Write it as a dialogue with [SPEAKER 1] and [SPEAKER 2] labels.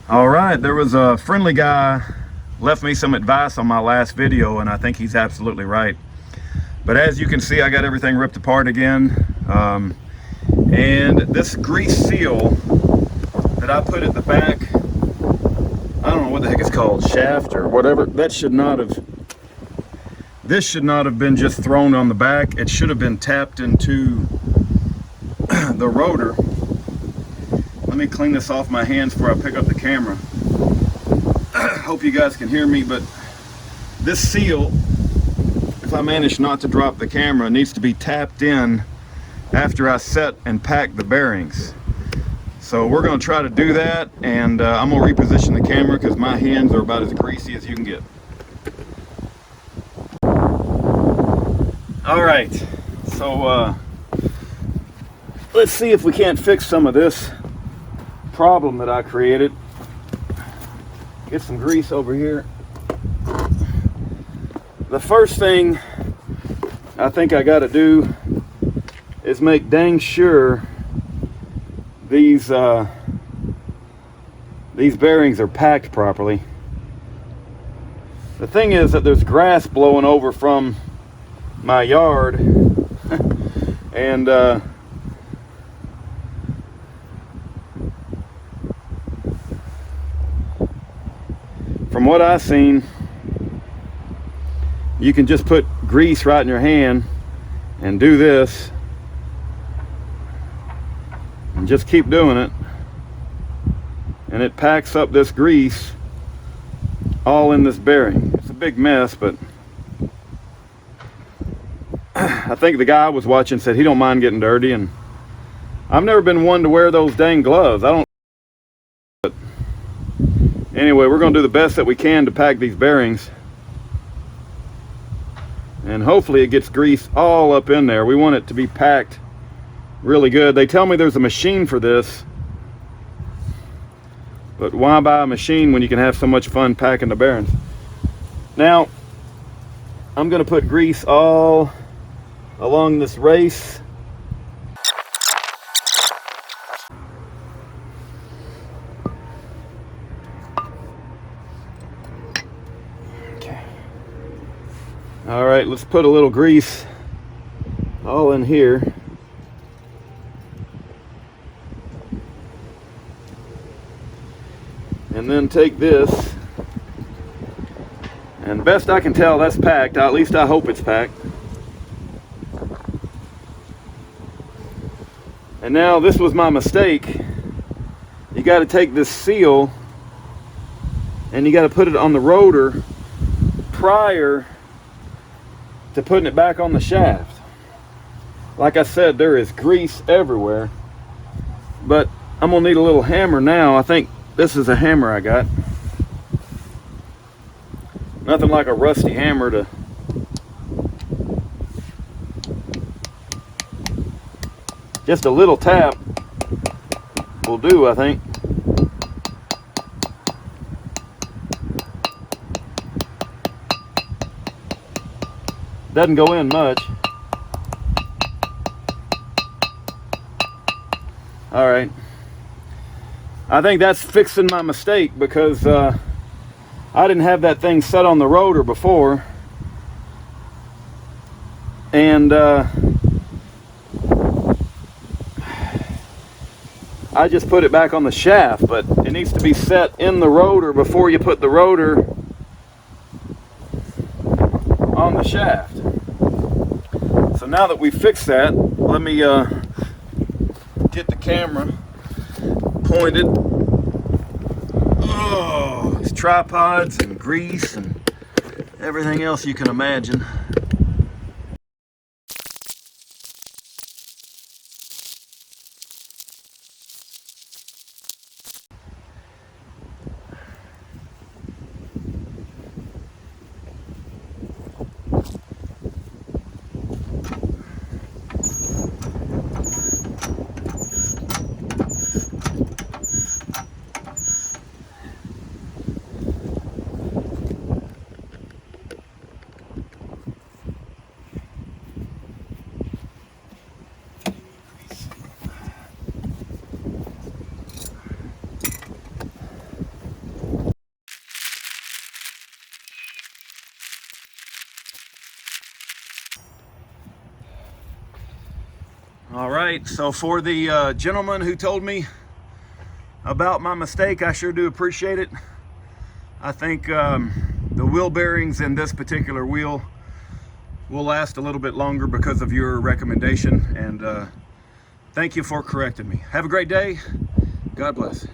[SPEAKER 1] All right, there was a friendly guy left me some advice on my last video, and I think he's absolutely right. But as you can see, I got everything ripped apart again. And this grease seal that I put at the back, I don't know what the heck it's called, shaft or whatever, that should not have, this should not have been just thrown on the back. It should have been tapped into the rotor. Let me clean this off my hands before I pick up the camera. Hope you guys can hear me, but this seal, if I manage not to drop the camera, needs to be tapped in after I set and pack the bearings. So we're going to try to do that, and I'm going to reposition the camera because my hands are about as greasy as you can get. All right, so let's see if we can't fix some of this problem that I created. Get some grease over here. The first thing I think I got to do is make dang sure these bearings are packed properly. The thing is that there's grass blowing over from my yard and from what I've seen, you can just put grease right in your hand and do this and just keep doing it, and it packs up this grease all in this bearing. It's a big mess, but I think the guy I was watching said he don't mind getting dirty, and I've never been one to wear those dang gloves. I don't. But anyway, we're going to do the best that we can to pack these bearings, and hopefully it gets grease all up in there. We want it to be packed really good. They tell me there's a machine for this, but why buy a machine when you can have so much fun packing the bearings? Now I'm going to put grease all along this race. Okay. All right, let's put a little grease all in here. And then take this, and best I can tell, that's packed. At least I hope it's packed. And now this was my mistake. You got to take this seal and you got to put it on the rotor prior to putting it back on the shaft. Like I said, there is grease everywhere, but I'm gonna need a little hammer now. I think this is a hammer I got. Nothing like a rusty hammer to just a little tap will do, I think. Doesn't go in much. All right. I think that's fixing my mistake, because I didn't have that thing set on the rotor before, and I just put it back on the shaft, but it needs to be set in the rotor before you put the rotor on the shaft. So now that we fixed that, let me get the camera pointed. Oh, it's tripods and grease and everything else you can imagine. All right, so for the gentleman who told me about my mistake, I sure do appreciate it. I think the wheel bearings in this particular wheel will last a little bit longer because of your recommendation, and thank you for correcting me. Have a great day. God bless.